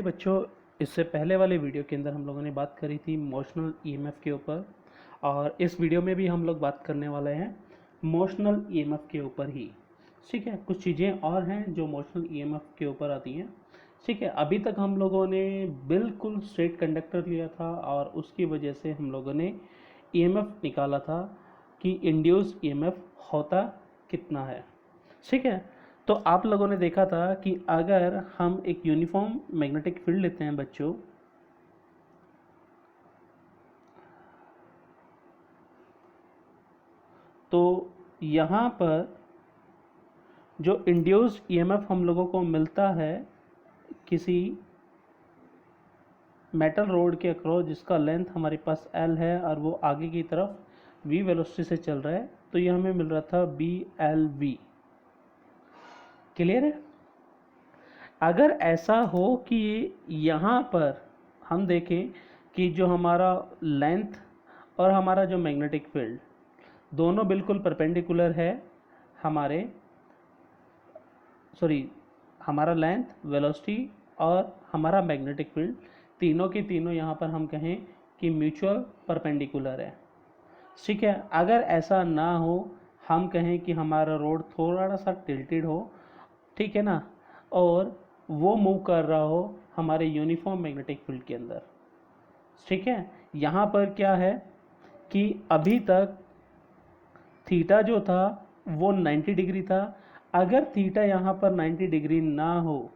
बच्चों, इससे पहले वाले वीडियो के अंदर हम लोगों ने बात करी थी मोशनल ईएमएफ के ऊपर, और इस वीडियो में भी हम लोग बात करने वाले हैं मोशनल ईएमएफ के ऊपर ही। ठीक है, कुछ चीज़ें और हैं जो मोशनल ईएमएफ के ऊपर आती हैं। ठीक है, अभी तक हम लोगों ने बिल्कुल स्ट्रेट कंडक्टर लिया था और उसकी वजह से हम लोगों ने ईएमएफ निकाला था कि इंड्यूस ईएमएफ होता कितना है। ठीक है, तो आप लोगों ने देखा था कि अगर हम एक यूनिफॉर्म मैग्नेटिक फील्ड लेते हैं बच्चों, तो यहाँ पर जो इंड्यूस्ड ईएमएफ हम लोगों को मिलता है किसी मेटल रोड के अक्रॉस जिसका लेंथ हमारे पास L है और वो आगे की तरफ V वेलोसिटी से चल रहा है, तो ये हमें मिल रहा था BLV। क्लियर है? अगर ऐसा हो कि यहाँ पर हम देखें कि जो हमारा लेंथ और हमारा जो मैग्नेटिक फील्ड दोनों बिल्कुल परपेंडिकुलर है, हमारा लेंथ, वेलोसिटी और हमारा मैग्नेटिक फील्ड तीनों के तीनों यहाँ पर हम कहें कि म्यूचुअल परपेंडिकुलर है। ठीक है, अगर ऐसा ना हो, हम कहें कि हमारा रोड थोड़ा सा टिल्टेड हो, ठीक है ना, और वो मूव कर रहा हो हमारे यूनिफॉर्म मैग्नेटिक फील्ड के अंदर। ठीक है, यहाँ पर क्या है कि अभी तक थीटा जो था वो 90 डिग्री था। अगर थीटा यहाँ पर 90 डिग्री ना हो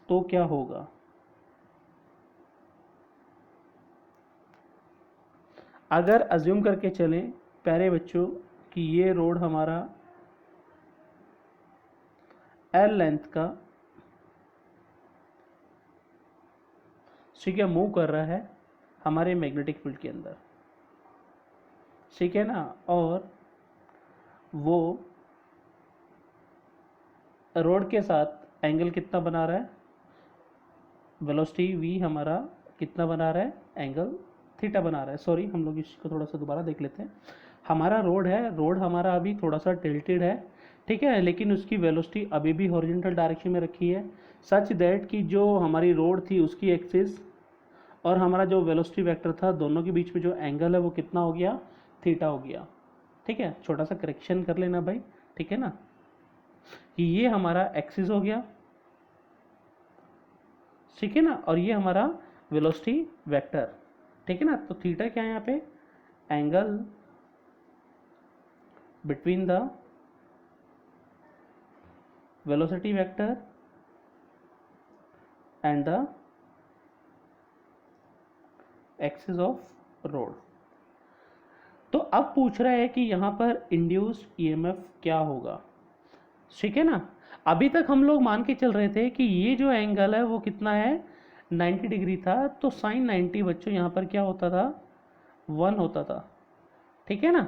तो क्या होगा? अगर अज्यूम करके चलें प्यारे बच्चों कि ये रोड हमारा L लेंथ का, ठीक है, मूव कर रहा है हमारे मैग्नेटिक फील्ड के अंदर, ठीक है ना, और वो रोड के साथ एंगल कितना बना रहा है, वेलोसिटी v हमारा कितना बना रहा है, एंगल थीटा बना रहा है। सॉरी, हम लोग इसको थोड़ा सा दोबारा देख लेते हैं। हमारा रोड है, रोड हमारा अभी थोड़ा सा टिल्टेड है, ठीक है, लेकिन उसकी वेलोसिटी अभी भी हॉरिजॉन्टल डायरेक्शन में रखी है, सच दैट कि जो हमारी रोड थी उसकी एक्सिस और हमारा जो वेलोसिटी वेक्टर था दोनों के बीच में जो एंगल है वो कितना हो गया, थीटा हो गया। ठीक है, छोटा सा करेक्शन कर लेना भाई, ठीक है ना, कि ये हमारा एक्सिस हो गया, ठीक है ना, और ये हमारा वेलोसिटी वेक्टर, ठीक है ना। तो थीटा क्या है यहाँ पे, angle between the velocity vector and the axis of road. तो अब पूछ रहा है कि यहाँ पर इंड्यूस्ड ईएमएफ क्या होगा, ठीक है ना। अभी तक हम लोग मान के चल रहे थे कि ये जो एंगल है वो कितना है, 90 डिग्री था, तो साइन 90 बच्चों यहाँ पर क्या होता था, 1 होता था, ठीक है ना।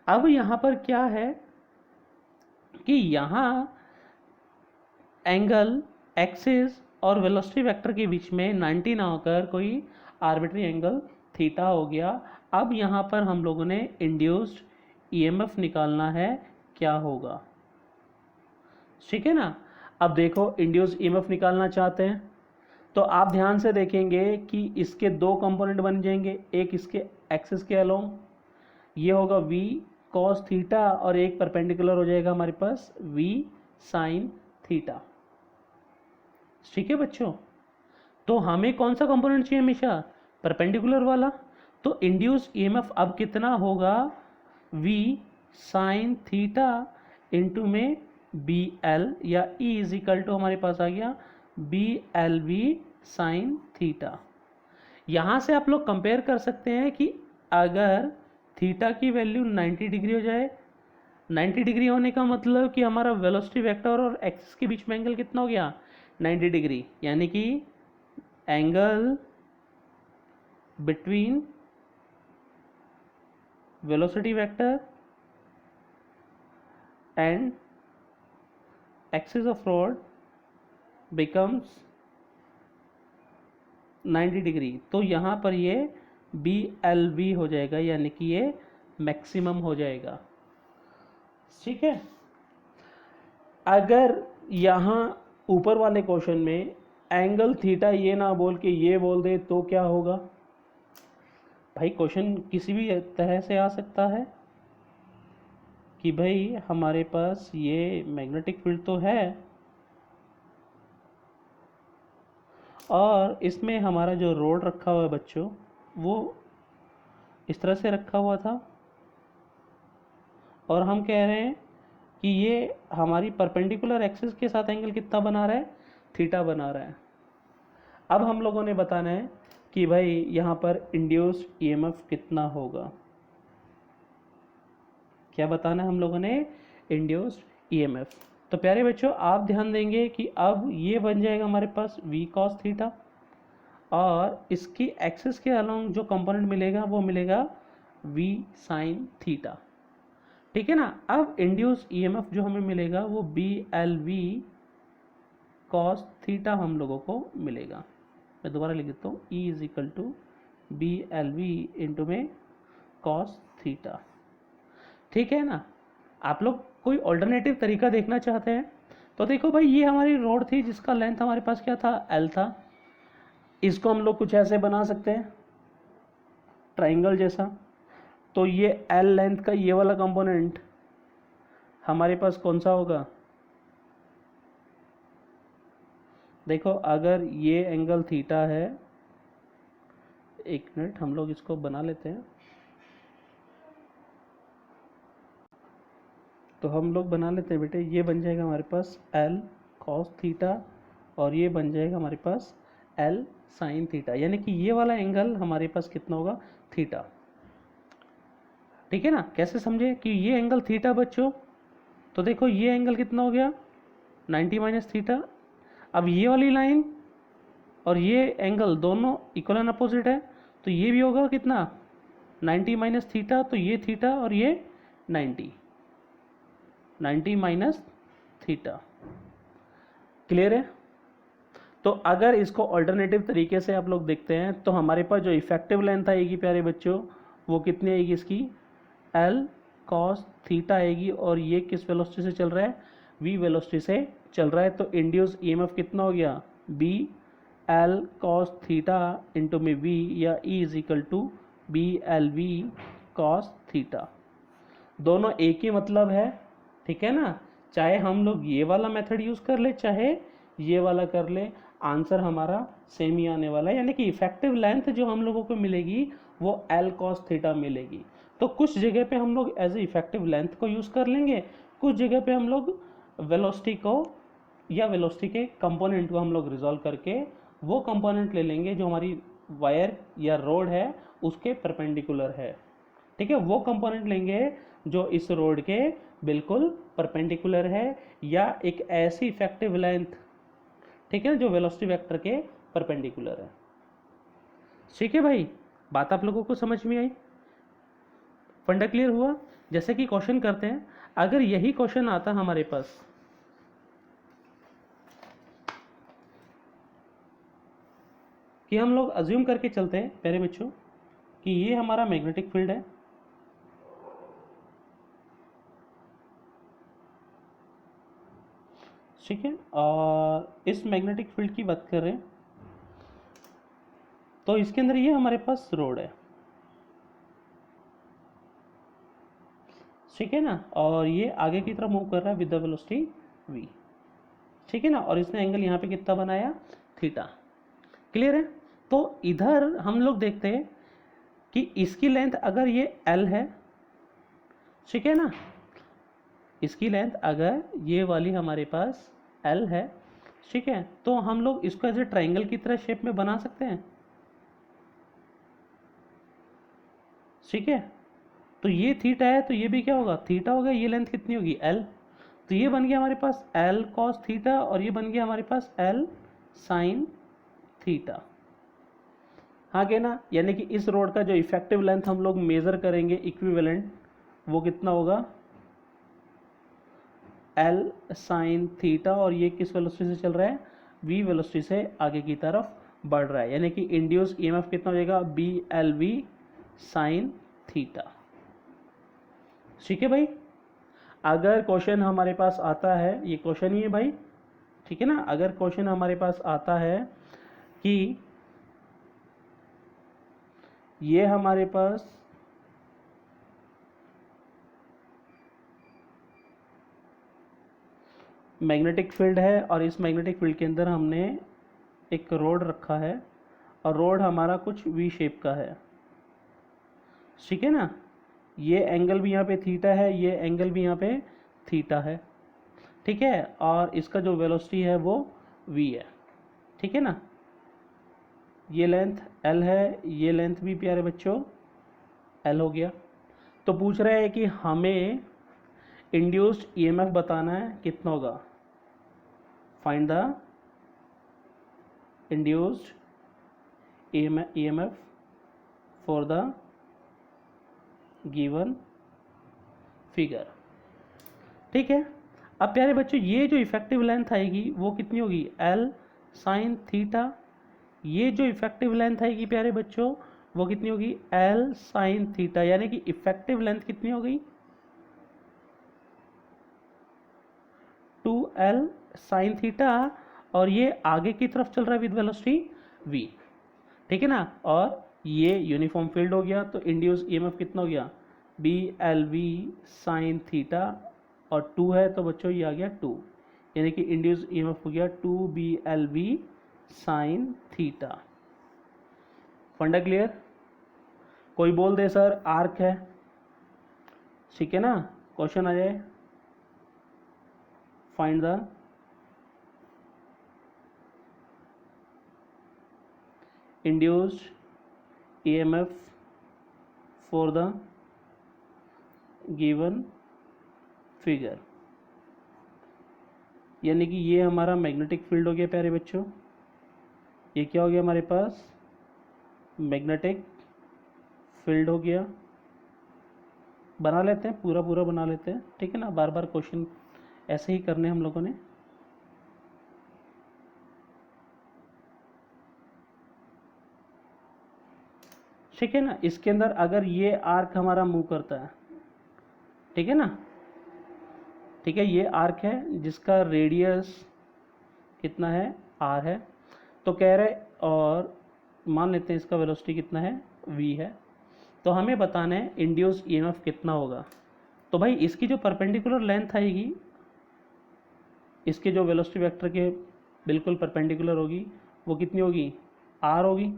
अब यहाँ पर क्या है कि यहाँ एंगल, एक्सिस और वेलोसिटी वेक्टर के बीच में 90 ना होकर कोई आर्बिट्री एंगल थीटा हो गया। अब यहाँ पर हम लोगों ने इंड्यूस्ड ईएमएफ निकालना है, क्या होगा, ठीक है ना। अब देखो, इंड्यूस्ड ईएमएफ निकालना चाहते हैं तो आप ध्यान से देखेंगे कि इसके दो कंपोनेंट बन जाएंगे, एक इसके एक्सिस के अलोंग ये होगा v cos थीटा और एक परपेंडिकुलर हो जाएगा हमारे पास v sin थीटा। ठीक है बच्चों, तो हमें कौन सा कंपोनेंट चाहिए, हमेशा परपेंडिकुलर वाला। तो इंड्यूस्ड ईएमएफ अब कितना होगा, v sin थीटा इंटू में bl या E इज इक्वल टू हमारे पास आ गया BLV sin थीटा। यहाँ से आप लोग कंपेयर कर सकते हैं कि अगर थीटा की वैल्यू 90 डिग्री हो जाए, 90 डिग्री होने का मतलब कि हमारा वेलोसिटी वेक्टर और एक्सिस के बीच में एंगल कितना हो गया, 90 डिग्री, यानी कि angle between velocity vector and axis of road becomes 90 degree. तो यहाँ पर ये BLV हो जाएगा, यानी कि ये मैक्सिमम हो जाएगा। ठीक है, अगर यहाँ ऊपर वाले क्वेश्चन में एंगल थीटा ये ना बोल के ये बोल दे तो क्या होगा भाई? क्वेश्चन किसी भी तरह से आ सकता है कि भाई हमारे पास ये मैग्नेटिक फील्ड तो है और इसमें हमारा जो रोड रखा हुआ है बच्चों वो इस तरह से रखा हुआ था और हम कह रहे हैं कि ये हमारी परपेंडिकुलर एक्सिस के साथ एंगल कितना बना रहा है? थीटा बना रहा है। अब हम लोगों ने बताना है कि भाई यहाँ पर इंड्यूस्ड ईएमएफ कितना होगा। क्या बताना है हम लोगों ने? Induced EMF. तो प्यारे बच्चों आप ध्यान देंगे कि अब ये बन जाएगा हमारे पास v cos थीटा और इसकी एक्सिस के अलोंग जो कंपोनेंट मिलेगा वो मिलेगा v sin थीटा। ठीक है ना? अब इंड्यूस ईएमएफ जो हमें मिलेगा वो BLV cos थीटा हम लोगों को मिलेगा। मैं दोबारा लिख देता हूँ, E is equal to BLV into में cos थीटा। ठीक है ना? आप लोग कोई ऑल्टरनेटिव तरीका देखना चाहते हैं तो देखो भाई ये हमारी रोड थी जिसका लेंथ हमारे पास क्या था? L था। इसको हम लोग कुछ ऐसे बना सकते हैं ट्राइंगल जैसा। तो ये L लेंथ का ये वाला कंपोनेंट हमारे पास कौन सा होगा? देखो अगर ये एंगल थीटा है, एक मिनट हम लोग इसको बना लेते हैं। तो हम लोग बना लेते हैं बेटे, ये बन जाएगा हमारे पास L cos थीटा और ये बन जाएगा हमारे पास L sin थीटा, यानी कि ये वाला एंगल हमारे पास कितना होगा? थीटा। ठीक है ना? कैसे समझे कि ये एंगल थीटा बच्चों? तो देखो ये एंगल कितना हो गया? 90 माइनस थीटा। अब ये वाली लाइन और ये एंगल दोनों इक्वल एंड अपोजिट है तो ये भी होगा कितना? 90 माइनस थीटा। तो ये थीटा और ये 90 माइनस थीटा। क्लियर है? तो अगर इसको अल्टरनेटिव तरीके से आप लोग देखते हैं तो हमारे पास जो इफेक्टिव लेंथ आएगी प्यारे बच्चों वो कितनी आएगी? इसकी L cos थीटा आएगी और ये किस वेलोसिटी से चल रहा है? v वेलोसिटी से चल रहा है। तो इंड्यूस ईएमएफ कितना हो गया? B L cos theta into में v या E is equal to BLV cos theta. दोनों एक ही मतलब है। ठीक है ना? चाहे हम लोग ये वाला मेथड यूज़ कर ले चाहे ये वाला कर ले, आंसर हमारा सेम ही आने वाला है। यानी कि इफेक्टिव लेंथ जो हम लोगों को मिलेगी वो L cos थीटा मिलेगी। तो कुछ जगह पे हम लोग एज ए इफेक्टिव लेंथ को यूज़ कर लेंगे, कुछ जगह पे हम लोग वेलोसिटी को या वेलोसिटी के कंपोनेंट को हम लोग रिजॉल्व करके वो कंपोनेंट ले लेंगे जो हमारी वायर या रोड है उसके परपेंडिकुलर है। ठीक है? वो कंपोनेंट लेंगे जो इस रोड के बिल्कुल परपेंडिकुलर है या एक ऐसी इफेक्टिव लेंथ, ठीक है, जो वेलोसिटी वेक्टर के परपेंडिकुलर है। ठीक है भाई, बात आप लोगों को समझ में आई? फंडा क्लियर हुआ? जैसे कि क्वेश्चन करते हैं, अगर यही क्वेश्चन आता हमारे पास कि हम लोग अज्यूम करके चलते हैं प्यारे बच्चों कि ये हमारा मैग्नेटिक फील्ड है, ठीक है, और इस मैग्नेटिक फील्ड की बात कर रहे हैं तो इसके अंदर ये हमारे पास रोड है, ठीक है ना, और ये आगे की तरफ मूव कर रहा है विद द वेलोसिटी v, ठीक है ना, और इसने एंगल यहाँ पे कितना बनाया? थीटा। क्लियर है? तो इधर हम लोग देखते हैं कि इसकी लेंथ अगर ये L है, ठीक है ना, इसकी लेंथ अगर ये वाली हमारे पास L है, ठीक है, तो हम लोग इसको एज ए ट्राइंगल की तरह शेप में बना सकते हैं। ठीक है, तो ये थीटा है तो ये भी क्या होगा? थीटा होगा। ये लेंथ कितनी होगी? L। तो ये बन गया हमारे पास L cos थीटा और ये बन गया हमारे पास L sin थीटा। हाँ क्या ना? यानी कि इस रोड का जो इफेक्टिव लेंथ हम लोग मेजर करेंगे इक्विवेलेंट, वो कितना होगा? L sin थीटा और ये किस वेलोसिटी से चल रहा है? v वेलोसिटी से आगे की तरफ बढ़ रहा है, यानी कि इंड्यूस ईएमएफ कितना हो जाएगा? BLV sin theta. ठीक है भाई? अगर क्वेश्चन हमारे पास आता है, ये क्वेश्चन ही है भाई, ठीक है ना, अगर क्वेश्चन हमारे पास आता है कि ये हमारे पास मैग्नेटिक फील्ड है और इस मैग्नेटिक फील्ड के अंदर हमने एक रोड रखा है और रोड हमारा कुछ वी शेप का है, ठीक है ना, ये एंगल भी यहाँ पे थीटा है, ये एंगल भी यहाँ पे थीटा है, ठीक है, और इसका जो वेलोसिटी है वो v है, ठीक है ना, ये लेंथ l है, ये लेंथ भी प्यारे बच्चों l हो गया। तो पूछ रहा है कि हमें इंड्यूस्ड ईएमएफ बताना है, कितना होगा, find the induced EMF for the given figure, ठीक है। अब प्यारे बच्चों ये जो इफेक्टिव लेंथ आएगी वो कितनी होगी, L साइन थीटा, ये जो इफेक्टिव लेंथ आएगी प्यारे बच्चों वो कितनी होगी, L साइन थीटा, यानी कि इफेक्टिव लेंथ कितनी हो गई, 2L साइन थीटा, और ये आगे की तरफ चल रहा है विद वेलोसिटी v, ठीक है ना, और ये यूनिफॉर्म फील्ड हो गया, तो इंड्यूस ईएमएफ कितना हो गया, BLV साइन थीटा, और 2 है तो बच्चों ये आ गया 2, यानी कि इंड्यूस ईएमएफ हो गया 2BLV साइन थीटा। फंडा क्लियर? कोई बोल दे सर आर्क है, ठीक है ना, क्वेश्चन आ जाए, find the induced EMF for the given figure, यानी कि ये हमारा मैग्नेटिक फील्ड हो गया प्यारे बच्चों, ये क्या हो गया हमारे पास, मैग्नेटिक फील्ड हो गया, बना लेते हैं पूरा पूरा बना लेते हैं, ठीक है ना, बार बार क्वेश्चन ऐसे ही करने हम लोगों ने। ठीक है ना, इसके अंदर अगर ये आर्क हमारा मूव करता है, ठीक है ना, ठीक है, ये आर्क है जिसका रेडियस कितना है, r है, तो कह रहे, और मान लेते हैं इसका वेलोसिटी कितना है, v है, तो हमें बताना है इंड्यूस ईएमएफ कितना होगा। तो भाई इसकी जो परपेंडिकुलर लेंथ आएगी, इसके जो वेलोसिटी वेक्टर के बिल्कुल परपेंडिकुलर होगी, वो कितनी होगी, r होगी,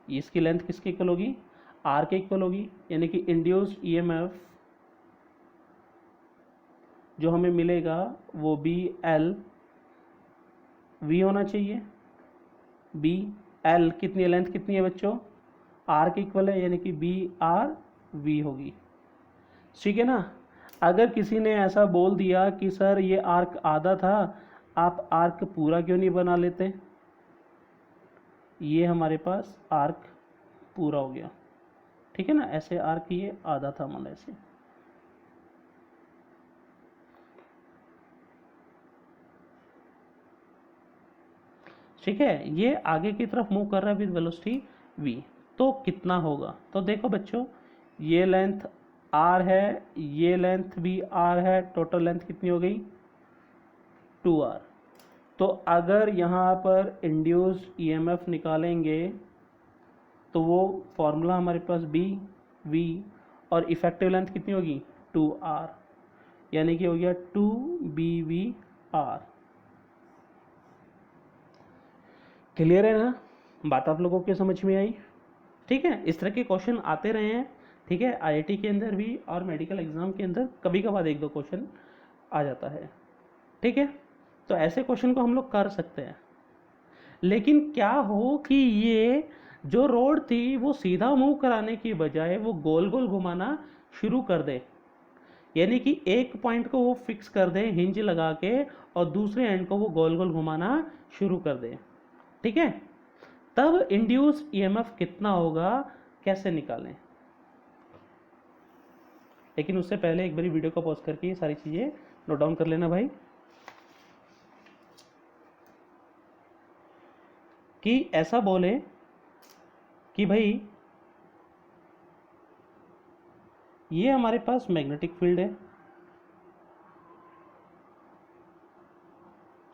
इसकी लेंथ किसके इक्वल होगी, r के इक्वल होगी, यानी कि इंड्यूस्ड ईएमएफ जो हमें मिलेगा वो BL V होना चाहिए, BL कितनी है, लेंथ कितनी है बच्चों, r के इक्वल है, यानी कि BRV होगी, ठीक है ना। अगर किसी ने ऐसा बोल दिया कि सर ये आर्क आधा था, आप आर्क पूरा क्यों नहीं बना लेते, ये हमारे पास आर्क पूरा हो गया, ठीक है ना, ऐसे आर्क ये आधा था, मान ऐसे, ठीक है, ये आगे की तरफ मूव कर रहा है विद वेलोसिटी v, तो कितना होगा, तो देखो बच्चों ये लेंथ r है, ये लेंथ भी r है, टोटल लेंथ कितनी हो गई 2r। तो अगर यहाँ पर इंड्यूस्ड ईएमएफ निकालेंगे तो वो फॉर्मूला हमारे पास BV, और इफेक्टिव लेंथ कितनी होगी 2r, यानी कि हो गया 2BVR। क्लियर है ना, बात आप लोगों के समझ में आई, ठीक है। इस तरह के क्वेश्चन आते रहे हैं, ठीक है, आईआईटी के अंदर भी और मेडिकल एग्जाम के अंदर कभी कभार एक दो क्वेश्चन आ जाता है, ठीक है, तो ऐसे क्वेश्चन को हम लोग कर सकते हैं। लेकिन क्या हो कि ये जो रोड थी वो सीधा मूव कराने की बजाय वो गोल गोल घुमाना शुरू कर दे, यानी कि एक पॉइंट को वो फिक्स कर दे हिंज लगा के और दूसरे एंड को वो गोल गोल घुमाना शुरू कर दे, ठीक है, तब इंड्यूस ईएमएफ कितना होगा कैसे निकालें। लेकिन उससे पहले एक बारी वीडियो को पॉज करके ये सारी चीजें नोट डाउन कर लेना भाई, कि ऐसा बोले कि भाई ये हमारे पास मैग्नेटिक फील्ड है,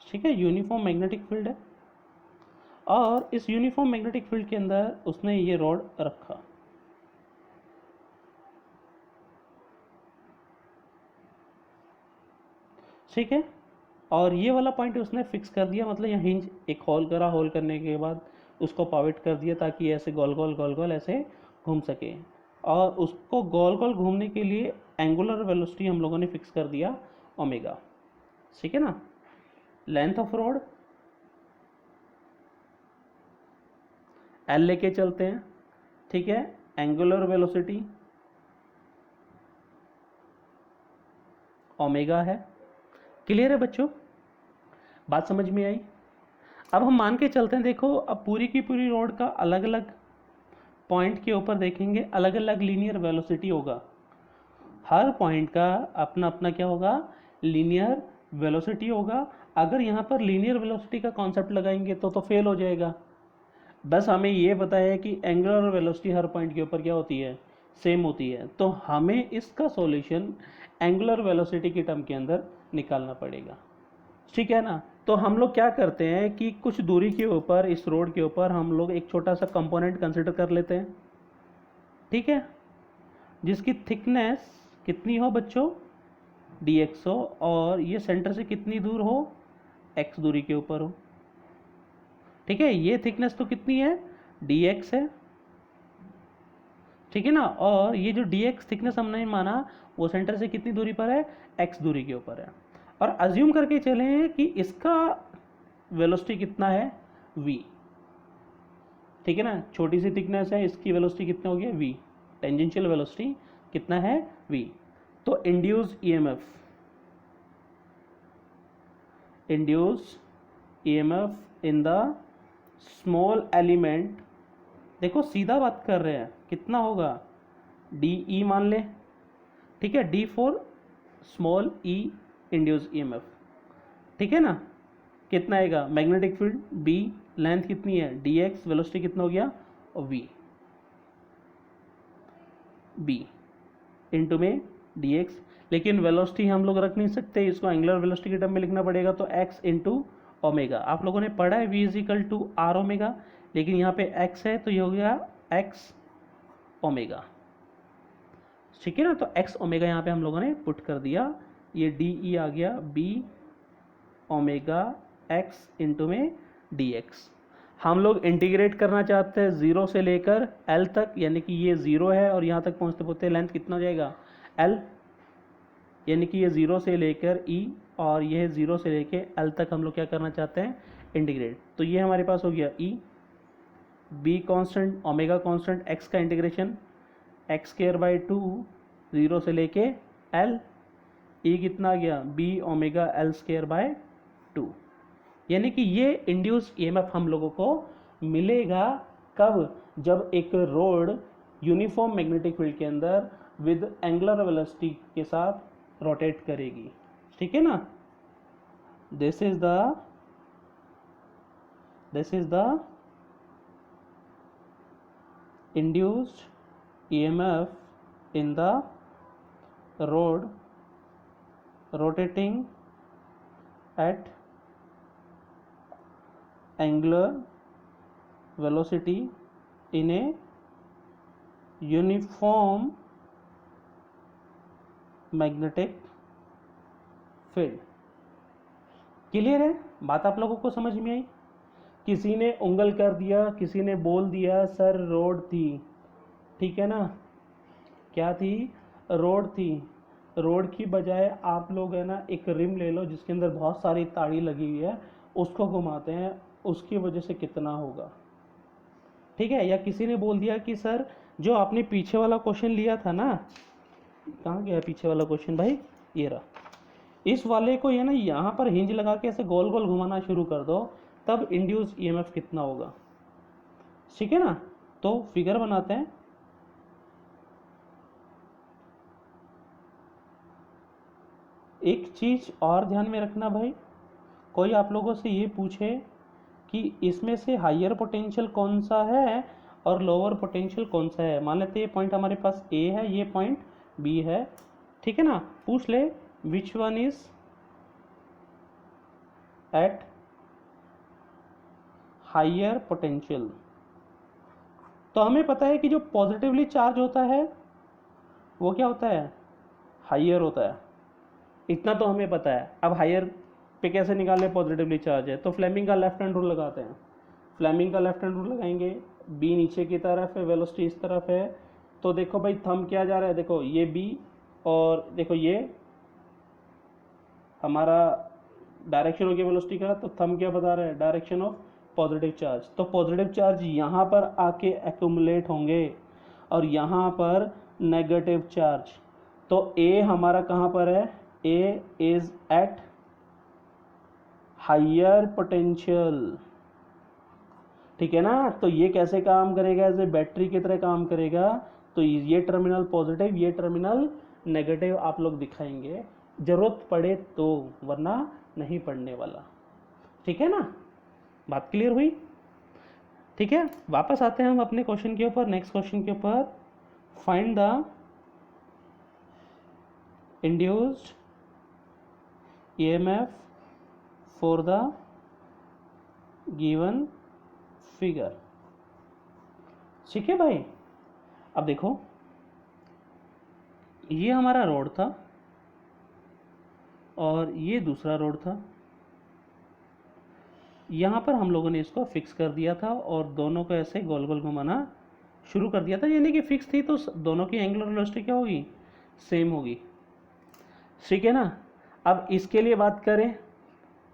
ठीक है, यूनिफॉर्म मैग्नेटिक फील्ड है। और इस यूनिफॉर्म मैग्नेटिक फील्ड के अंदर उसने ये रॉड रखा, ठीक है, और ये वाला पॉइंट उसने फिक्स कर दिया, मतलब यहाँ हिंज एक होल करा, होल करने के बाद उसको पाविट कर दिया ताकि ऐसे गोल गोल गोल गोल ऐसे घूम सके। और उसको गोल गोल घूमने के लिए एंगुलर वेलोसिटी हम लोगों ने फिक्स कर दिया ओमेगा, ठीक है ना। लेंथ ऑफ रोड एल लेके चलते हैं, ठीक है, एंगुलर वेलोसिटी ओमेगा है। क्लियर है बच्चों, बात समझ में आई। अब हम मान के चलते हैं, देखो अब पूरी की पूरी रोड का अलग अलग पॉइंट के ऊपर देखेंगे अलग अलग लीनियर वेलोसिटी होगा, हर पॉइंट का अपना अपना क्या होगा, लीनियर वेलोसिटी होगा। अगर यहाँ पर लीनियर वेलोसिटी का कॉन्सेप्ट लगाएंगे तो फेल हो जाएगा। बस हमें ये पता है कि एंगुलर वेलोसिटी हर पॉइंट के ऊपर क्या होती है, सेम होती है, तो हमें इसका सॉल्यूशन एंगुलर वेलोसिटी के टर्म के अंदर निकालना पड़ेगा, ठीक है ना। तो हम लोग क्या करते हैं कि कुछ दूरी के ऊपर, इस रोड के ऊपर हम लोग एक छोटा सा कंपोनेंट कंसिडर कर लेते हैं, ठीक है, जिसकी थिकनेस कितनी हो बच्चों, dx हो, और ये सेंटर से कितनी दूर हो, x दूरी के ऊपर हो, ठीक है। ये थिकनेस तो कितनी है, dx है, ठीक है ना। और ये जो dx थिकनेस हमने माना वो सेंटर से कितनी दूरी पर है, x दूरी के ऊपर है। और अज्यूम करके चलें कि इसका वेलोसिटी कितना है, v, ठीक है ना, छोटी सी थिकनेस है, इसकी वेलोसिटी कितना हो गया v, टेंजेंशियल वेलोसिटी कितना है v। तो induce EMF in the small element, देखो सीधा बात कर रहे हैं, कितना होगा, डी ई मान ले, ठीक है, D for small E induce EMF, ठीक है ना। कितना आएगा, मैग्नेटिक फील्ड बी, लेंथ कितनी है डी एक्स, वेलोसिटी कितना हो गया, और वी, बी इंटू में डी एक्स। लेकिन वेलोसिटी हम लोग रख नहीं सकते, इसको एंगुलर वेलोसिटी के टर्म में लिखना पड़ेगा, तो एक्स इंटू ओमेगा। आप लोगों ने पढ़ा है V is equal to R omega, लेकिन यहाँ पे एक्स है तो ये हो गया एक्स ओमेगा, ठीक है ना। तो एक्स ओमेगा यहाँ पे हम लोगों ने पुट कर दिया, ये डी ई आ गया बी ओमेगा एक्स इंटू में डी एक्स। हम लोग इंटीग्रेट करना चाहते हैं ज़ीरो से लेकर एल तक, यानी कि ये ज़ीरो है और यहाँ तक पहुँचते पहुँचते लेंथ कितना हो जाएगा, एल, यानी कि ये ज़ीरो से लेकर ई और यह ज़ीरो से लेकर एल तक हम लोग क्या करना चाहते हैं, इंटीग्रेट। तो ये हमारे पास हो गया E, B constant, omega constant, X का integration X square by two, zero से लेके एल, ई कितना आ गया, B omega L square by two. यानी कि ये इंड्यूस ईएमएफ हम लोगों को मिलेगा कब, जब एक रोड यूनिफॉर्म मैग्नेटिक फील्ड के अंदर विद एंगुलर वेलोसिटी के साथ रोटेट करेगी, ठीक है ना। This is the induced EMF in the road rotating at angular velocity in a uniform magnetic field। Clear है बात, आप लोगों को समझ में आई। किसी ने उंगल कर दिया, किसी ने बोल दिया सर रोड थी, ठीक है ना, क्या थी, रोड थी। रोड की बजाय आप लोग है ना एक रिम ले लो जिसके अंदर बहुत सारी ताड़ी लगी हुई है, उसको घुमाते हैं, उसकी वजह से कितना होगा, ठीक है। या किसी ने बोल दिया कि सर जो आपने पीछे वाला क्वेश्चन लिया था ना, कहाँ गया पीछे वाला क्वेश्चन भाई, ये रहा, इस वाले को ये ना यहाँ पर हिंज लगा के ऐसे गोल गोल घुमाना शुरू कर दो, तब इंड्यूस ईएमएफ कितना होगा, ठीक है ना। तो फिगर बनाते हैं, एक चीज़ और ध्यान में रखना भाई, कोई आप लोगों से ये पूछे कि इसमें से हायर पोटेंशियल कौन सा है और लोअर पोटेंशियल कौन सा है, मान लेते ये पॉइंट हमारे पास ए है, ये पॉइंट बी है, ठीक है ना, पूछ ले which one is at higher potential. तो हमें पता है कि जो पॉजिटिवली चार्ज होता है वो क्या होता है, हायर होता है, इतना तो हमें पता है। अब हायर पे कैसे निकालें, पॉजिटिवली चार्ज है तो फ्लेमिंग का लेफ्ट हैंड रूल लगाते हैं। फ्लेमिंग का लेफ्ट हैंड रूल लगाएंगे, बी नीचे की तरफ है, वेलोसिटी इस तरफ है, तो देखो भाई थंब क्या जा रहा है, देखो ये बी और देखो ये हमारा डायरेक्शन हो गया वेलोसिटी का, तो थंब क्या बता रहा है, डायरेक्शन ऑफ पॉजिटिव चार्ज। तो पॉजिटिव चार्ज यहाँ पर आके एक्यूमुलेट होंगे और यहाँ पर नेगेटिव चार्ज। तो ए हमारा कहाँ पर है, ए इज एट हायर पोटेंशियल, ठीक है ना। तो ये कैसे काम करेगा, एज ए बैटरी की तरह काम करेगा। तो ये टर्मिनल पॉजिटिव, ये टर्मिनल नेगेटिव आप लोग दिखाएंगे जरूरत पड़े तो, वरना नहीं पड़ने वाला, ठीक है ना। बात क्लियर हुई, ठीक है। वापस आते हैं हम अपने क्वेश्चन के ऊपर, नेक्स्ट क्वेश्चन के ऊपर। Find the induced EMF for the given figure, ठीक है भाई। अब देखो ये हमारा रोड था और ये दूसरा रोड था, यहाँ पर हम लोगों ने इसको फिक्स कर दिया था और दोनों को ऐसे गोल गोल घुमाना शुरू कर दिया था, यानी कि फिक्स थी तो दोनों की एंगुलर वेलोसिटी क्या होगी, सेम होगी, ठीक है ना। अब इसके लिए बात करें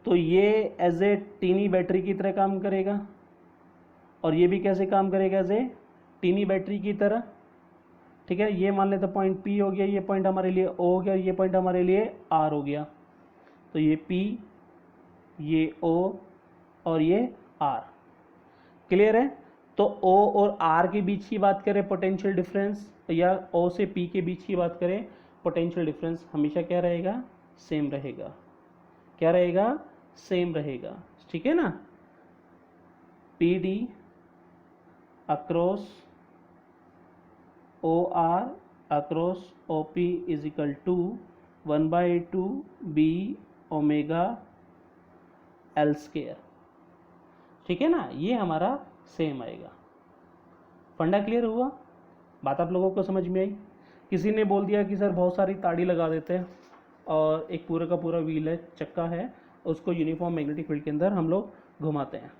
तो ये एज ए टीनी बैटरी की तरह काम करेगा और ये भी कैसे काम करेगा, एज ए टीनी बैटरी की तरह, ठीक है। ये मान लेते पॉइंट P हो गया, ये पॉइंट हमारे लिए O हो गया, ये पॉइंट हमारे लिए R हो गया। तो ये P, ये O और ये R, क्लियर है। तो O और R के बीच की बात करें पोटेंशियल डिफरेंस, या O से P के बीच की बात करें, पोटेंशियल डिफरेंस हमेशा क्या रहेगा, सेम रहेगा, क्या रहेगा, सेम रहेगा, ठीक है ना। PD across OR across OP is equal to 1/2 B omega L square, ठीक है ना। ये हमारा सेम आएगा। फंडा क्लियर हुआ, बात आप लोगों को समझ में आई। किसी ने बोल दिया कि सर बहुत सारी ताड़ी लगा देते हैं और एक पूरा का पूरा व्हील है, चक्का है, उसको यूनिफॉर्म मैग्नेटिक फील्ड के अंदर हम लोग घुमाते हैं।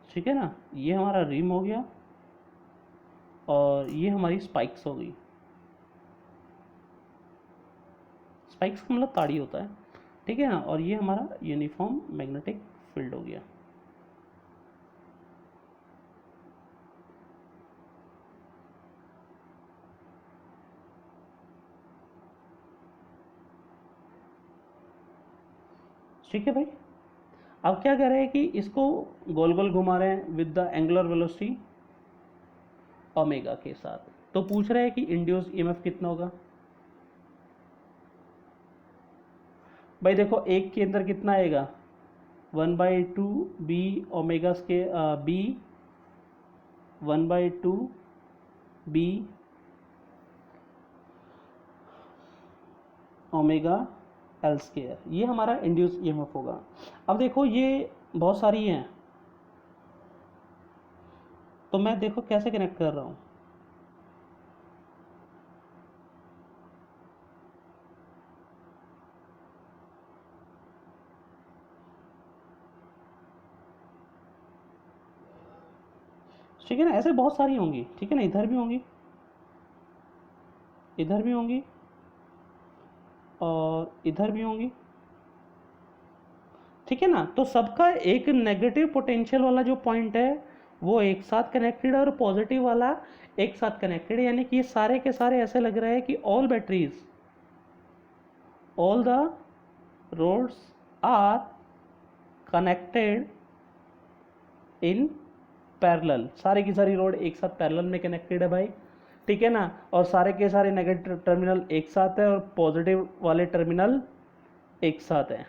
ठीक है ना, ये हमारा रिम हो गया और ये हमारी स्पाइक्स हो गई। स्पाइक्स का मतलब ताड़ी होता है, ठीक है ना। और ये हमारा यूनिफॉर्म मैग्नेटिक फील्ड हो गया। ठीक है भाई। अब क्या कह रहे हैं कि इसको गोल गोल घुमा रहे हैं with the angular velocity omega के साथ। तो पूछ रहे हैं कि इंड्यूस ईएमएफ कितना होगा। भाई देखो एक के अंदर कितना आएगा, 1/2 B ओमेगा के B 1/2 B omega L square, ये हमारा इंड्यूस ईएमएफ होगा। अब देखो ये बहुत सारी हैं, तो मैं देखो कैसे कनेक्ट कर रहा हूँ। ठीक है ना, ऐसे बहुत सारी होंगी, ठीक है ना। इधर भी होंगी, इधर भी होंगी और इधर भी होंगी, ठीक है ना। तो सबका एक नेगेटिव पोटेंशियल वाला जो पॉइंट है वो एक साथ कनेक्टेड है और पॉजिटिव वाला एक साथ कनेक्टेड है, यानी कि ये सारे के सारे ऐसे लग रहा है कि all batteries, all the rods are connected in parallel. सारे की सारी रोड एक साथ पैरेलल में कनेक्टेड है भाई, ठीक है ना। और सारे के सारे नेगेटिव टर्मिनल एक साथ है और पॉजिटिव वाले टर्मिनल एक साथ हैं,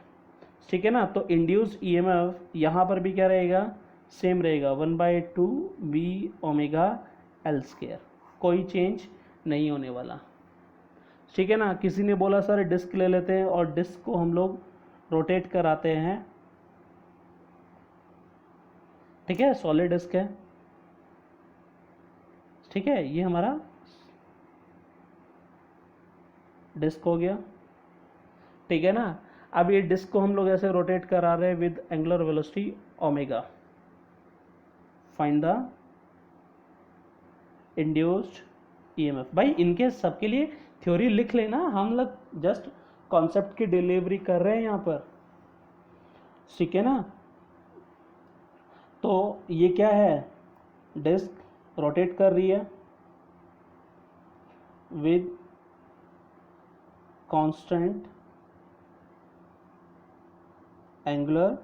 ठीक है ना। तो इंड्यूस्ड ईएमएफ यहाँ पर भी क्या रहेगा, सेम रहेगा 1/2 b ओमेगा l², कोई चेंज नहीं होने वाला। ठीक है ना। किसी ने बोला सर डिस्क ले लेते हैं और डिस्क को हम लोग रोटेट कराते हैं। ठीक है, सॉलिड डिस्क है। ठीक है, ये हमारा डिस्क हो गया। ठीक है ना। अब ये डिस्क को हम लोग ऐसे रोटेट करा रहे हैं with angular velocity omega. Find the induced EMF. भाई इनके सबके लिए थ्योरी लिख लेना, हम लोग जस्ट कॉन्सेप्ट की डिलीवरी कर रहे हैं यहाँ पर। ठीक है ना। तो ये क्या है, डिस्क रोटेट कर रही है विद कांस्टेंट एंगुलर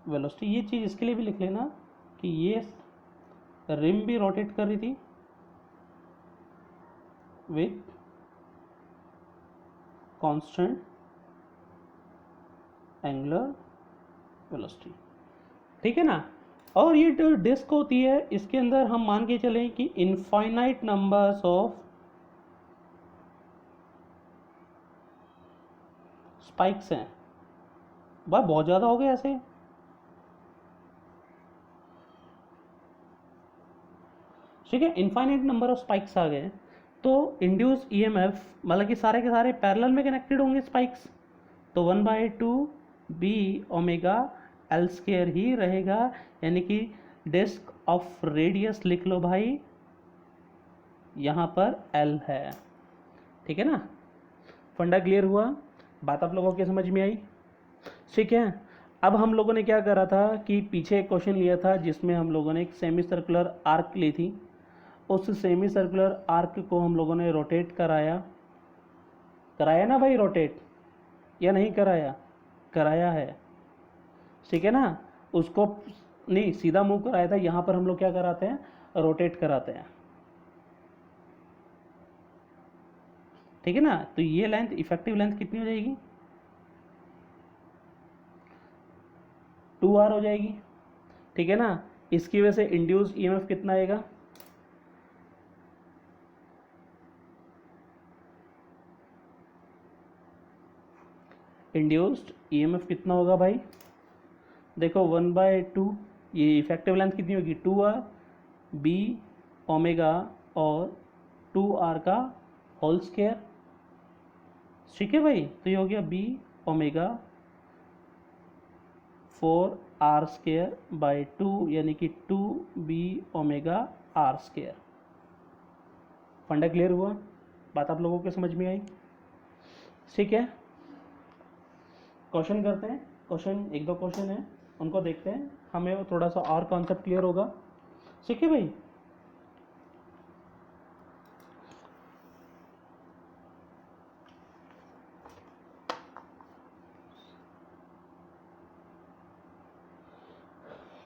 वेलोसिटी। ये चीज़ इसके लिए भी लिख लेना कि ये रिम भी रोटेट कर रही थी विद कांस्टेंट एंगुलर वेलोसिटी। ठीक है ना। और ये जो डिस्क होती है इसके अंदर हम मान के चलें कि इनफाइनाइट नंबर्स ऑफ स्पाइक्स हैं। भाई बहुत ज़्यादा हो गया ऐसे। ठीक है, इनफाइनाइट नंबर ऑफ स्पाइक्स आ गए तो इंड्यूस ईएमएफ मतलब कि सारे के सारे पैरेलल में कनेक्टेड होंगे स्पाइक्स, तो 1/2 b ओमेगा l² ही रहेगा। यानी कि डिस्क ऑफ रेडियस लिख लो भाई, यहाँ पर l है। ठीक है ना। फंडा क्लियर हुआ, बात आप लोगों की समझ में आई। ठीक है। अब हम लोगों ने क्या करा था कि पीछे एक क्वेश्चन लिया था जिसमें हम लोगों ने एक सेमी सर्कुलर आर्क ली थी। उस सेमी सर्कुलर आर्क को हम लोगों ने रोटेट कराया ना भाई, रोटेट या नहीं कराया? कराया है। ठीक है ना। उसको नहीं सीधा मूव कराया था, यहाँ पर हम लोग क्या कराते हैं, रोटेट कराते हैं। ठीक है ना। तो ये लेंथ, इफेक्टिव लेंथ कितनी हो जाएगी, 2r हो जाएगी। ठीक है ना। इसकी वजह से इंड्यूस्ड ईएमएफ कितना आएगा, इंड्यूस्ड ईएमएफ कितना होगा भाई, देखो 1/2, ये इफेक्टिव लेंथ कितनी होगी 2r, b ओमेगा और 2r का होल स्क्वायर। ठीक है भाई। तो ये हो गया b ओमेगा 4r²/2 यानी कि 2b ओमेगा r²। फंडा क्लियर हुआ, बात आप लोगों को समझ में आई। ठीक है, क्वेश्चन करते हैं। क्वेश्चन एक दो क्वेश्चन है, उनको देखते हैं, हमें थोड़ा सा और कॉन्सेप्ट क्लियर होगा। ठीक है भाई।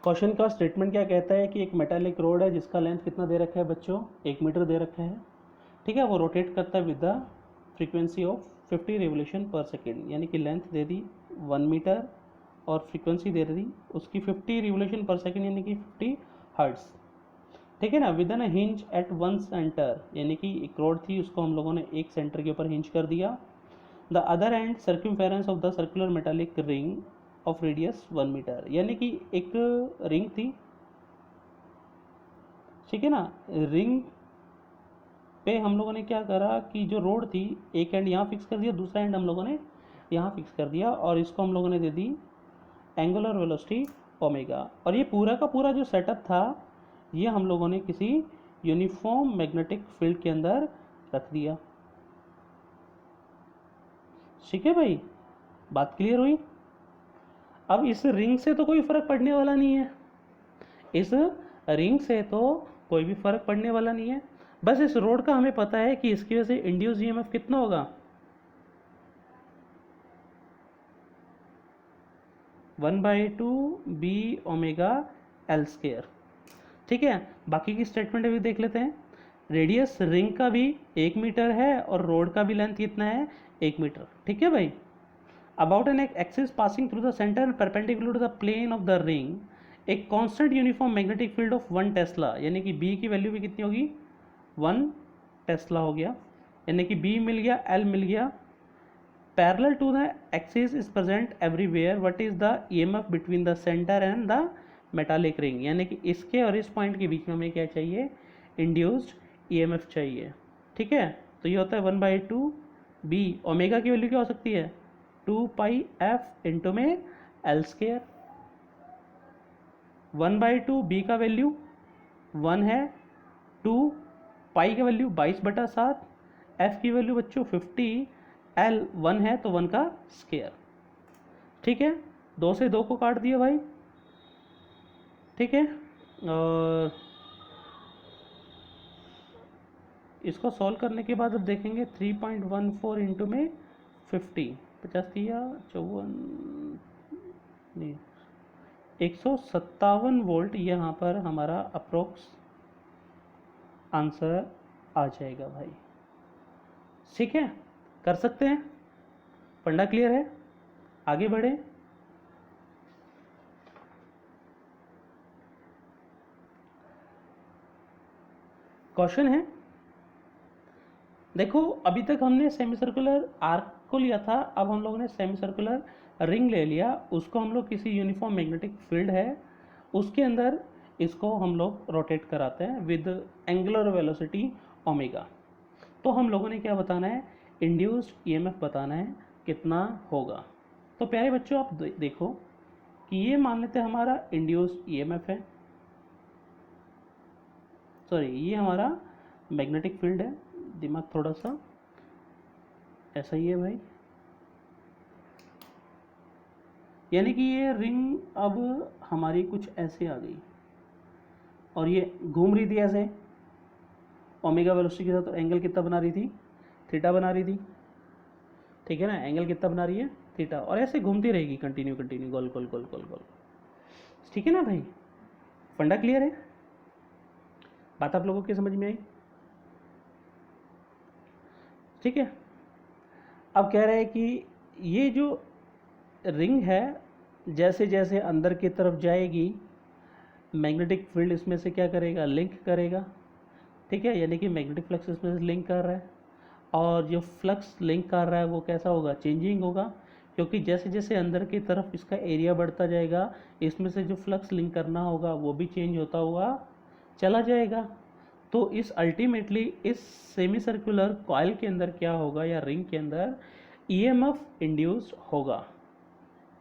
क्वेश्चन का स्टेटमेंट क्या कहता है कि एक मेटालिक रोड है जिसका लेंथ कितना दे रखा है बच्चों, 1 मीटर दे रखा है। ठीक है, वो रोटेट करता है with the frequency of 50 revolution per second, यानी कि लेंथ दे दी 1 मीटर और फ्रीक्वेंसी दे दी उसकी 50 रिवोल्यूशन पर सेकेंड यानी कि 50 हर्ट्ज। ठीक है ना। Within hinge at one centre, यानी कि एक रोड थी उसको हम लोगों ने एक सेंटर के ऊपर हिंज कर दिया। The other end circumference of the circular metallic ring of radius 1 metre, यानी कि एक रिंग थी। ठीक है ना। रिंग पे हम लोगों ने क्या करा कि जो रोड थी एक एंड यहाँ फिक्स कर दिया, दूसरा एंड हम लोगों ने यहाँ फिक्स कर दिया और इसको हम लोगों ने दे दी एंगुलर वेलोसिटी ओमेगा। और ये पूरा का पूरा जो सेटअप था ये हम लोगों ने किसी यूनिफॉर्म मैग्नेटिक फील्ड के अंदर रख दिया। ठीक है भाई, बात क्लियर हुई। अब इस रिंग से तो कोई फर्क पड़ने वाला नहीं है, इस रिंग से तो कोई भी फर्क पड़ने वाला नहीं है। बस इस रोड का हमें पता है कि इसकी वजह से इंड्यूस ईएमएफ कितना होगा, 1/2 b ओमेगा l²। ठीक है, बाकी की स्टेटमेंट अभी देख लेते हैं। रेडियस रिंग का भी 1 मीटर है और रोड का भी लेंथ कितना है, 1 मीटर। ठीक है भाई। About an axis passing through the centre perpendicular to the plane of the ring, एक constant uniform magnetic field of 1 tesla, यानी कि बी की वैल्यू भी कितनी होगी 1 टेस्ला हो गया, यानी कि बी मिल गया, एल मिल गया। Parallel to the axis is present everywhere, what is the EMF between the centre and the metallic ring, यानी कि इसके और इस पॉइंट के बीच में हमें क्या चाहिए, इंड्यूस्ड ईएमएफ चाहिए। ठीक है, तो ये होता है 1/2 बी, ओमेगा की वैल्यू क्या हो सकती है 2 पाई एफ इंटू में एल स्केयर। 1/2 बी का वैल्यू 1 है, 2 पाई का वैल्यू 22/7, एफ की वैल्यू बच्चों 50, एल 1 है तो 1 का स्केयर। ठीक है, 2 से 2 को काट दिया भाई। ठीक है, और इसको सॉल्व करने के बाद अब देखेंगे 3.14 इंटू में 50, 50 या 54 नहीं 157 वोल्ट यहाँ पर हमारा अप्रोक्स आंसर आ जाएगा भाई। ठीक है, कर सकते हैं, फंडा क्लियर है, आगे बढ़े। क्वेश्चन है, देखो अभी तक हमने सेमी सर्कुलर आर्क को लिया था, अब हम लोगों ने सेमी सर्कुलर रिंग ले लिया, उसको हम लोग किसी यूनिफॉर्म मैग्नेटिक फील्ड है उसके अंदर इसको हम लोग रोटेट कराते हैं विद एंगुलर वेलोसिटी ओमेगा। तो हम लोगों ने क्या बताना है, इंड्यूस्ड ईएमएफ बताना है कितना होगा। तो प्यारे बच्चों आप देखो कि ये मान लेते हैं हमारा इंड्यूस्ड ईएमएफ है, सॉरी ये हमारा मैग्नेटिक फील्ड है, दिमाग थोड़ा सा ऐसा ही है भाई, यानी कि ये रिंग अब हमारी कुछ ऐसे आ गई और ये घूम रही थी ऐसे ओमेगा वेलोसिटी के साथ, तो एंगल कितना बना रही थी थीटा बना रही थी। ठीक है ना, एंगल कितना बना रही है थीटा, और ऐसे घूमती रहेगी कंटिन्यू कंटिन्यू गोल गोल गोल गोल गोल। ठीक है ना भाई, फंडा क्लियर है, बात आप लोगों की समझ में आई। ठीक है, अब कह रहे हैं कि ये जो रिंग है जैसे जैसे अंदर की तरफ जाएगी मैग्नेटिक फील्ड इसमें से क्या करेगा, लिंक करेगा। ठीक है, यानी कि मैग्नेटिक फ्लक्स इसमें से लिंक कर रहा है, और जो फ्लक्स लिंक कर रहा है वो कैसा होगा, चेंजिंग होगा, क्योंकि जैसे जैसे अंदर की तरफ इसका एरिया बढ़ता जाएगा इसमें से जो फ्लक्स लिंक करना होगा वो भी चेंज होता हुआ चला जाएगा। तो इस अल्टीमेटली इस सेमी सर्कुलर कॉइल के अंदर क्या होगा, या रिंग के अंदर ईएमएफ इंड्यूस्ड होगा।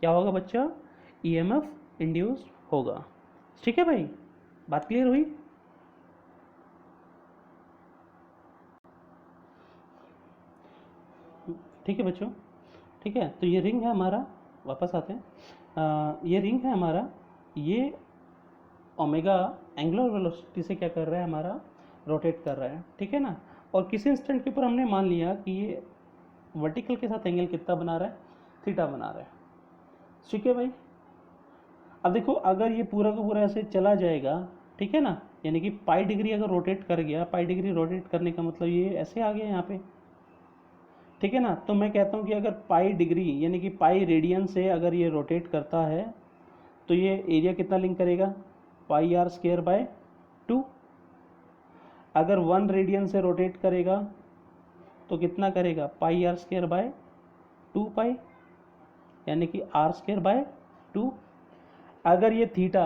क्या होगा बच्चा, ईएमएफ इंड्यूस्ड होगा। ठीक है भाई, बात क्लियर हुई। ठीक है बच्चों, ठीक है, तो ये रिंग है हमारा, वापस आते हैं, ये रिंग है हमारा, ये ओमेगा एंगुलर वेलोसिटी से क्या कर रहा है हमारा, रोटेट कर रहा है। ठीक है ना, और किसी इंस्टेंट के ऊपर हमने मान लिया कि ये वर्टिकल के साथ एंगल कितना बना रहा है, थीटा बना रहा है। ठीक है भाई, अब देखो अगर ये पूरा का पूरा ऐसे चला जाएगा, ठीक है ना, यानी कि पाई डिग्री अगर रोटेट कर गया, पाई डिग्री रोटेट करने का मतलब ये ऐसे आ गया यहाँ पे। ठीक है ना, तो मैं कहता हूँ कि अगर पाई डिग्री यानी कि पाई रेडियन से अगर ये रोटेट करता है तो ये एरिया कितना लिंक करेगा, पाई आर स्क्वायर बाय 2। अगर 1 रेडियन से रोटेट करेगा तो कितना करेगा, पाई आर स्क्वायर बाय 2 पाई, यानी कि आर स्क्वायर बाय 2। अगर ये थीटा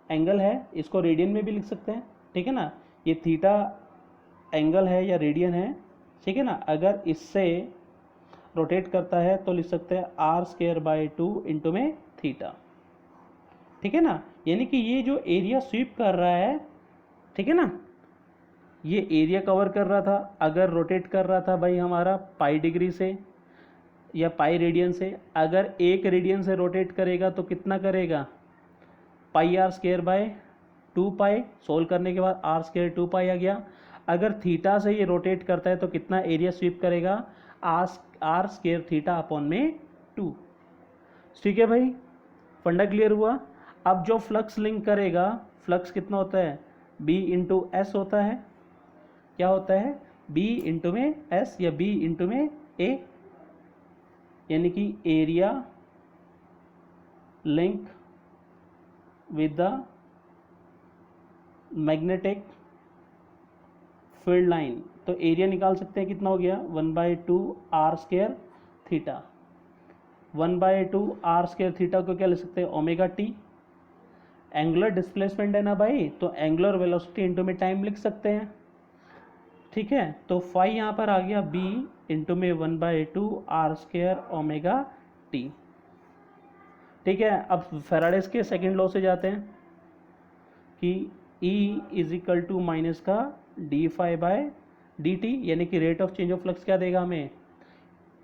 एंगल है, इसको रेडियन में भी लिख सकते हैं। ठीक है ना, ये थीटा एंगल है या रेडियन है। ठीक है ना, अगर इससे रोटेट करता है तो लिख सकते हैं आर स्क्वायर बाय 2 इंटू में थीटा। ठीक है ना, यानी कि ये जो एरिया स्वीप कर रहा है, ठीक है ना, ये एरिया कवर कर रहा था, अगर रोटेट कर रहा था भाई हमारा पाई डिग्री से या पाई रेडियन से, अगर 1 रेडियन से रोटेट करेगा तो कितना करेगा, pi R square by 2 pi, solve करने के बाद आर स्क्वायर 2 पाई आ गया। अगर थीटा से ये रोटेट करता है तो कितना एरिया स्वीप करेगा, आर स्क्वायर थीटा अपॉन में 2। ठीक है भाई, फंडा क्लियर हुआ। अब जो फ्लक्स लिंक करेगा, फ्लक्स कितना होता है, बी इंटू एस होता है। क्या होता है, बी इंटू में एस या बी इंटू में ए, यानी कि area link with the magnetic field line, तो एरिया निकाल सकते हैं, कितना हो गया 1/2 R square theta. 1/2 R square theta को क्या ले सकते हैं, ओमेगा टी। एंगुलर डिस्प्लेसमेंट है ना भाई, तो एंगुलर वेलोसिटी इंटू में टाइम लिख सकते हैं, ठीक है। तो फाई यहाँ पर आ गया b इंटू में 1/2 आर स्क्वायर ओमेगा टी, ठीक है। अब फेराडेस के सेकेंड लॉ से जाते हैं कि E is equal to minus का D phi by D t, यानी कि rate of change of flux क्या देगा हमें,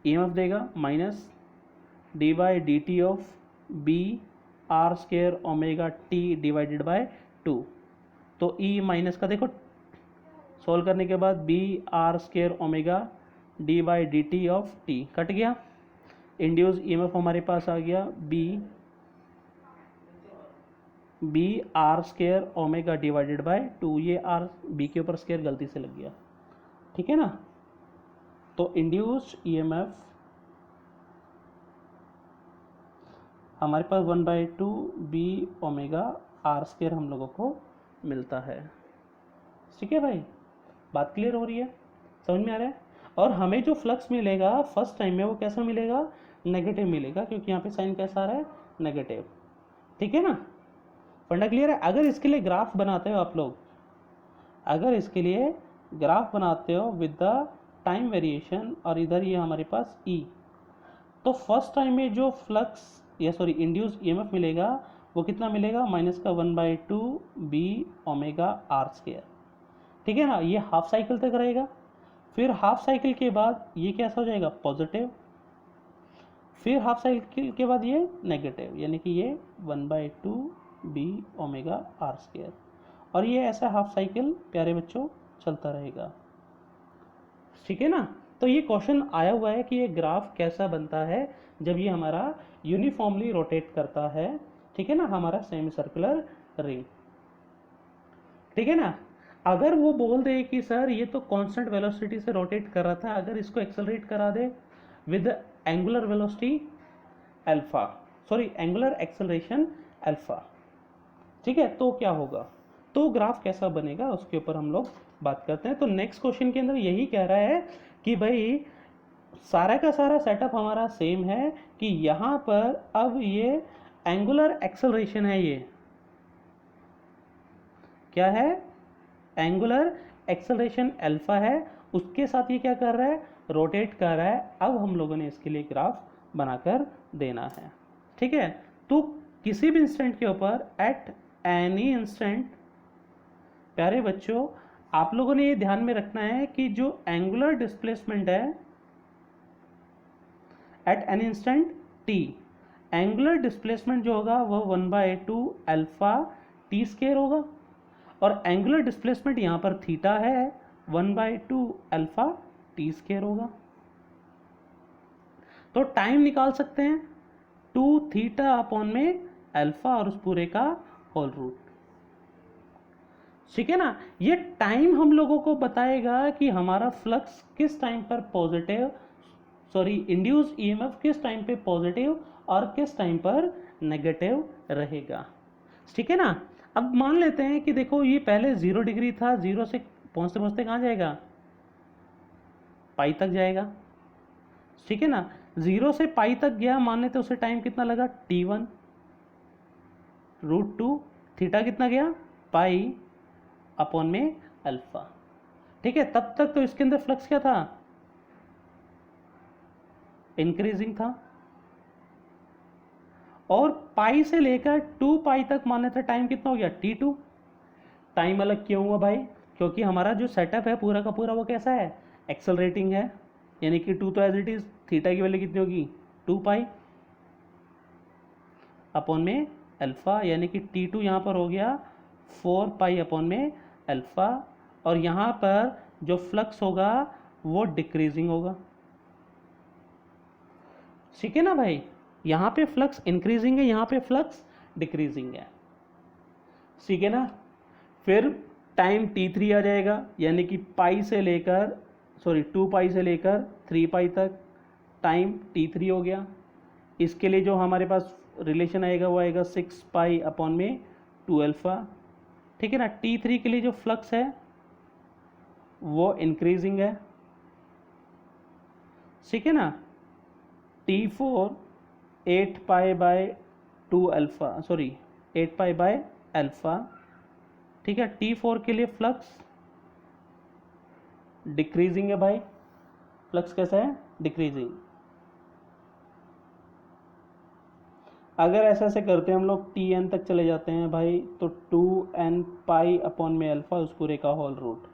EMF देगा, minus d by D T of B R square omega t divided by 2। तो E माइनस का देखो सोल्व करने के बाद B R square omega D by D T of T cut गया। इंड्यूस EMF हमारे पास आ गया B R square omega divided by 2, ये आर बी के ऊपर स्क्वायर गलती से लग गया, ठीक है ना। तो इंड्यूस्ड EMF हमारे पास 1/2 बी ओमेगा आर स्क्वायर हम लोगों को मिलता है, ठीक है भाई। बात क्लियर हो रही है, समझ में आ रहा है। और हमें जो फ्लक्स मिलेगा फर्स्ट टाइम में वो कैसा मिलेगा, नेगेटिव मिलेगा, क्योंकि यहाँ पे साइन कैसा आ रहा है, नेगेटिव, ठीक है ना। फंडा क्लियर है। अगर इसके लिए ग्राफ बनाते हो आप लोग, अगर इसके लिए ग्राफ बनाते हो विद द टाइम वेरिएशन, और इधर ये हमारे पास E, तो फर्स्ट टाइम में जो फ्लक्स या सॉरी इंड्यूस EMF मिलेगा वो कितना मिलेगा, माइनस का 1/2 बी ओमेगा आर स्क्वायर, ठीक है ना। ये हाफ साइकिल तक रहेगा, फिर हाफ साइकिल के बाद ये कैसा हो जाएगा, पॉजिटिव, फिर हाफ साइकिल के बाद ये नेगेटिव, यानी कि ये 1/2 बी ओमेगा आर स्क्वायर, और ये ऐसा हाफ साइकिल प्यारे बच्चों चलता रहेगा, ठीक है ना। तो ये क्वेश्चन आया हुआ है कि ये ग्राफ कैसा बनता है जब ये हमारा यूनिफॉर्मली रोटेट करता है, ठीक है ना, हमारा सेमी सर्कुलर रिंग, ठीक है ना। अगर वो बोल दे कि सर ये तो कांस्टेंट वेलोसिटी से रोटेट कर रहा था, अगर इसको एक्सेलरेट करा दे with angular velocity alpha, sorry angular acceleration alpha, ठीक है, तो क्या होगा, तो ग्राफ कैसा बनेगा उसके ऊपर हम लोग बात करते हैं। तो नेक्स्ट क्वेश्चन के अंदर यही कह रहा है कि भाई सारा का सारा सेटअप हमारा सेम है कि यहाँ पर अब ये एंगुलर एक्सेलरेशन है, ये क्या है, एंगुलर एक्सेलरेशन अल्फा है, उसके साथ ये क्या कर रहा है, रोटेट कर रहा है। अब हम लोगों ने इसके लिए ग्राफ बनाकर देना है, ठीक है। तो किसी भी इंस्टेंट के ऊपर एट एनी इंस्टेंट, प्यारे बच्चों आप लोगों ने ये ध्यान में रखना है कि जो एंगुलर डिस्प्लेसमेंट है at an instant T, angular displacement जो होगा वो 1/2 अल्फा टी स्क्वायर होगा, और एंगुलर डिस्प्लेसमेंट यहाँ पर थीटा है 1/2 अल्फा टी स्क्वायर होगा। तो टाइम निकाल सकते हैं 2 थीटा अपॉन में अल्फा और उस पूरे का होल रूट, ठीक है ना। ये टाइम हम लोगों को बताएगा कि हमारा फ्लक्स किस टाइम पर पॉजिटिव, सॉरी इंड्यूस EMF किस टाइम पे पॉजिटिव और किस टाइम पर नेगेटिव रहेगा, ठीक है ना। अब मान लेते हैं कि देखो ये पहले 0 डिग्री था, 0 से पहुंचते पहुंचते कहाँ जाएगा, पाई तक जाएगा, ठीक है ना। 0 से पाई तक गया, मान लेते उसे टाइम कितना लगा, T1 √2, थीटा कितना गया, पाई अपॉन में अल्फा, ठीक है। तब तक तो इसके अंदर फ्लक्स क्या था, इंक्रीजिंग था, और पाई से लेकर 2 पाई तक मान लेते टाइम कितना हो गया, T2। टाइम अलग क्यों हुआ भाई, क्योंकि हमारा जो सेटअप है पूरा का पूरा वो कैसा है, एक्सेलरेटिंग है, यानी कि 2 तो एज इट इज, थीटा की वैल्यू कितनी होगी 2 पाई अपॉन में अल्फा, यानी कि T2 यहाँ पर हो गया 4 पाई अपॉन में अल्फा, और यहाँ पर जो फ्लक्स होगा वो डिक्रीजिंग होगा, ठीक है ना भाई। यहाँ पे फ्लक्स इंक्रीजिंग है, यहाँ पे फ्लक्स डिक्रीजिंग है, ठीक है ना। फिर टाइम T3 आ जाएगा, यानी कि पाई से लेकर, सॉरी 2 पाई से लेकर 3 पाई तक टाइम T3 हो गया। इसके लिए जो हमारे पास रिलेशन आएगा वो आएगा 6 पाई अपॉन में 2 अल्फा, ठीक है ना। T3 के लिए जो फ्लक्स है वो इंक्रीजिंग है, ठीक है ना। T4 8 pi by 2 alpha, sorry 8 pi by alpha, ठीक है। T4 के लिए फ्लक्स डिक्रीजिंग है भाई, फ्लक्स कैसा है, डिक्रीजिंग। अगर ऐसे ऐसे करते हैं हम लोग Tn तक चले जाते हैं भाई, तो 2n पाई अपॉन में अल्फा उस पूरे का होल रूट,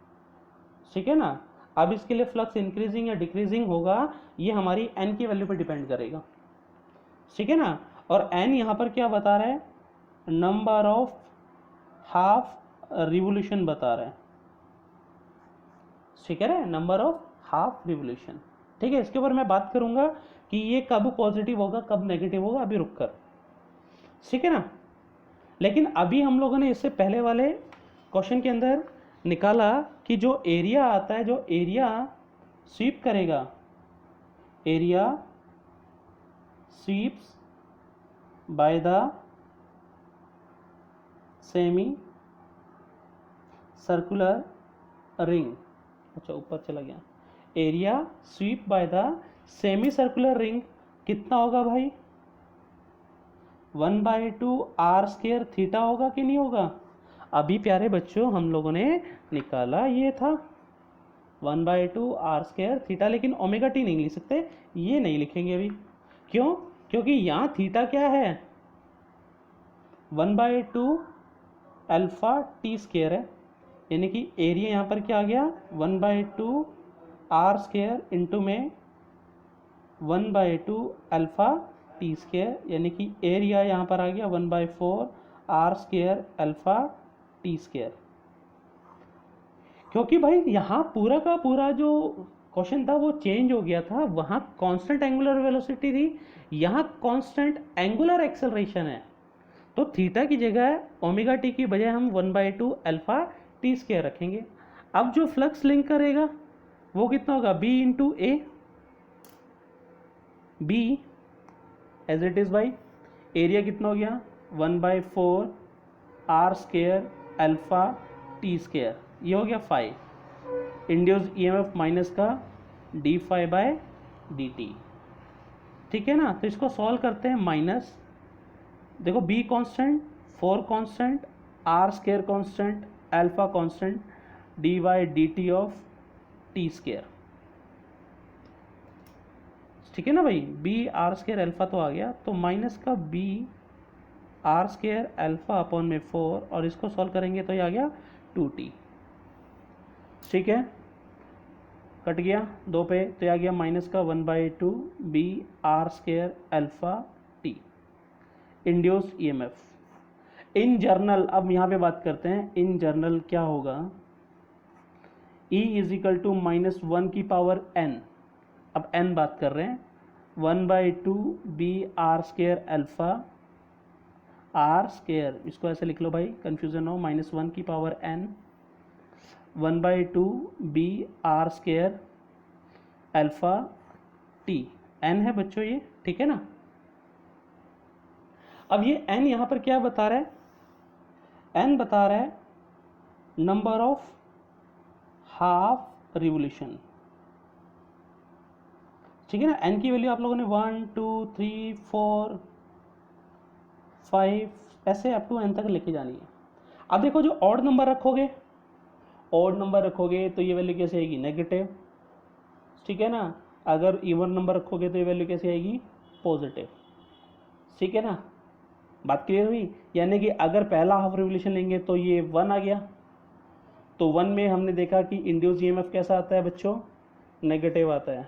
ठीक है ना। अब इसके लिए फ्लक्स इंक्रीजिंग या डिक्रीजिंग होगा, ये हमारी n की वैल्यू पर डिपेंड करेगा, ठीक है ना। और n यहाँ पर क्या बता रहा है, नंबर ऑफ हाफ रिवोल्यूशन बता रहा है, ठीक है, नंबर ऑफ हाफ रिवोल्यूशन, ठीक है। इसके ऊपर मैं बात करूंगा कि ये कब पॉजिटिव होगा कब नेगेटिव होगा, अभी रुक कर, ठीक है ना। लेकिन अभी हम लोगों ने इससे पहले वाले क्वेश्चन के अंदर निकाला कि जो एरिया आता है, जो एरिया स्वीप करेगा, area sweeps by the semi circular ring, अच्छा ऊपर चला गया, area sweep by the semi circular ring कितना होगा भाई, 1/2 आर स्क्वायर थीटा होगा कि नहीं होगा। अभी प्यारे बच्चों हम लोगों ने निकाला ये था 1/2 आर स्क्वायर थीटा, लेकिन ओमेगा टी नहीं लिख सकते, ये नहीं लिखेंगे अभी, क्यों, क्योंकि यहाँ थीटा क्या है, 1/2 अल्फा टी स्क्वायर है, यानी कि एरिया यहाँ पर क्या आ गया 1/2 आर स्क्वायर इंटू में 1/2 अल्फा टी स्क्वायर, यानी कि एरिया यहाँ पर आ गया 1/4 R square alpha T square. क्योंकि भाई यहाँ पूरा का पूरा जो क्वेश्चन था वो चेंज हो गया था, वहाँ कांस्टेंट एंगुलर वेलोसिटी थी, यहाँ कांस्टेंट एंगुलर एक्सेलरेशन है, तो थीटा की जगह ओमेगा टी की बजाय हम 1/2 अल्फा टी स्क्वायर रखेंगे। अब जो फ्लक्स लिंक करेगा वो कितना होगा, B into A, B as it is by area कितना हो गया 1/4 R square alpha T square, ये हो गया फाई, इंड्यूस ईएमएफ माइनस का D phi by D T, ठीक है ना। तो इसको सॉल्व करते हैं, माइनस देखो B constant, 4 constant, R square constant, alpha constant, D by D T of T square, ठीक है ना भाई। बी आर स्क्वायर अल्फा तो आ गया, तो माइनस का B R square alpha upon में 4, और इसको सॉल्व करेंगे तो ये आ गया 2t, ठीक है, कट गया 2 पे, तो ये आ गया माइनस का 1/2 B R square alpha T, induced EMF in general. अब यहाँ पे बात करते हैं इन जर्नल क्या होगा, E इज इक्वल टू -1 की पावर n, अब n बात कर रहे हैं, 1/2 B R square alpha, R square इसको ऐसे लिख लो भाई, कंफ्यूजन हो, -1 की power n, 1/2 B R square alpha T, n है बच्चों ये, ठीक है ना। अब ये n यहाँ पर क्या बता रहा है, n बता रहा है नंबर ऑफ हाफ रिवोल्यूशन, ठीक है ना। n की वैल्यू आप लोगों ने 1 2 3 4 5 ऐसे अप टू n तक लेके जानी है। अब देखो जो ऑड नंबर रखोगे, ऑड नंबर रखोगे तो ये वैल्यू कैसे आएगी, नेगेटिव, ठीक है ना। अगर इवन नंबर रखोगे तो ये वैल्यू कैसे आएगी, पॉजिटिव, ठीक है ना। बात क्लियर हुई, यानी कि अगर पहला हाफ रिवोल्यूशन लेंगे तो ये 1 आ गया, तो 1 में हमने देखा कि इंड्यूस ईएमएफ कैसा आता है बच्चों, नेगेटिव आता है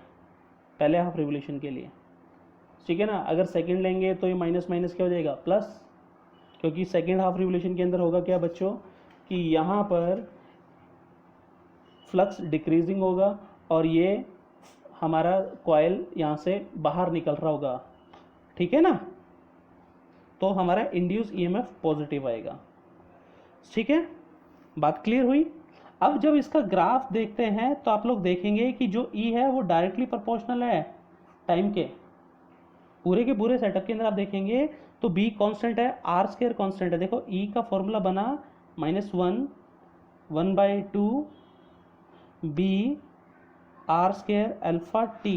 पहले हाफ रिवोल्यूशन के लिए, ठीक है ना। अगर सेकंड लेंगे तो ये माइनस माइनस क्या हो जाएगा, प्लस, क्योंकि सेकंड हाफ रिवोल्यूशन के अंदर होगा क्या बच्चों कि यहाँ पर फ्लक्स डिक्रीजिंग होगा और ये हमारा कॉइल यहाँ से बाहर निकल रहा होगा, ठीक है ना, तो हमारा इंड्यूस ईएमएफ पॉजिटिव आएगा, ठीक है। बात क्लियर हुई। अब जब इसका ग्राफ देखते हैं तो आप लोग देखेंगे कि जो ई है वो डायरेक्टली प्रोपोर्शनल है टाइम के, पूरे के पूरे सेटअप के अंदर आप देखेंगे तो बी कांस्टेंट है, आर स्क्वायर कांस्टेंट है। देखो ई का फॉर्मूला बना -1 1/2 B R square alpha T,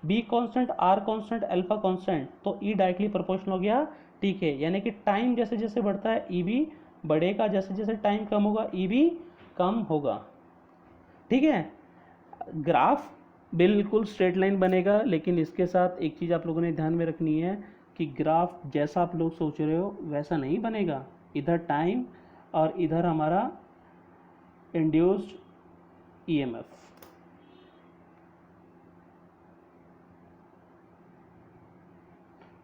B constant R constant alpha constant, तो ई डायरेक्टली प्रोपोर्शनल हो गया टी के, यानी कि टाइम जैसे जैसे बढ़ता है ई भी बढ़ेगा, जैसे जैसे टाइम कम होगा ई भी कम होगा। ठीक है, ग्राफ बिल्कुल स्ट्रेट लाइन बनेगा, लेकिन इसके साथ एक चीज़ आप लोगों ने ध्यान में रखनी है कि ग्राफ जैसा आप लोग सोच रहे हो वैसा नहीं बनेगा। इधर टाइम और इधर हमारा इंड्यूस्ड ईएमएफ।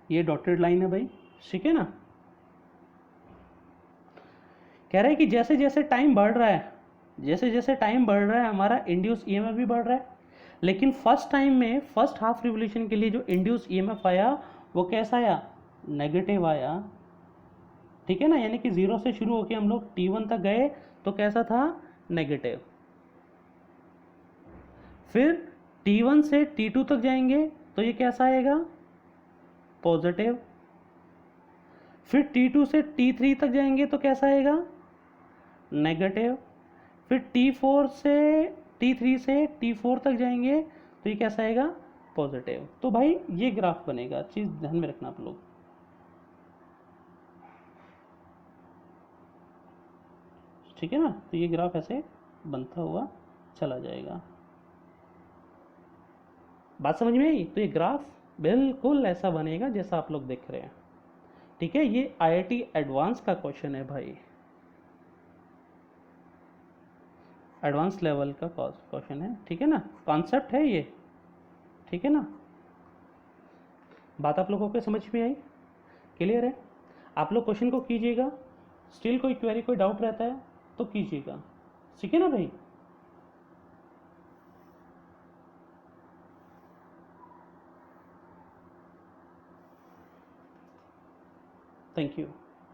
ये डॉटेड लाइन है भाई, ठीक है ना। कह रहा है कि जैसे जैसे टाइम बढ़ रहा है, जैसे जैसे टाइम बढ़ रहा है हमारा इंड्यूस ईएमएफ भी बढ़ रहा है। लेकिन फर्स्ट टाइम में फर्स्ट हाफ रिवोल्यूशन के लिए जो इंड्यूस ईएमएफ आया वो कैसा आया, नेगेटिव आया। ठीक है ना, यानी कि 0 से शुरू होकर हम लोग T1 तक गए तो कैसा था, नेगेटिव। फिर T1 से T2 तक जाएंगे तो ये कैसा आएगा, पॉजिटिव। फिर T2 से T3 तक जाएंगे तो कैसा आएगा, नेगेटिव। फिर T4 से T3 से T4 तक जाएंगे तो ये कैसा आएगा, पॉजिटिव। तो भाई ये ग्राफ बनेगा, चीज़ ध्यान में रखना आप लोग। ठीक है ना, तो ये ग्राफ ऐसे बनता हुआ चला जाएगा। बात समझ में आई। तो ये ग्राफ बिल्कुल ऐसा बनेगा जैसा आप लोग देख रहे हैं। ठीक है, ये आईआईटी एडवांस का क्वेश्चन है भाई, एडवांस लेवल का क्वेश्चन है। ठीक है ना, कॉन्सेप्ट है ये। ठीक है ना, बात आप लोगों को समझ में आई, क्लियर है। आप लोग क्वेश्चन को कीजिएगा, स्टिल कोई क्वेरी कोई डाउट रहता है तो कीजिएगा। ठीक है ना भाई। Thank you.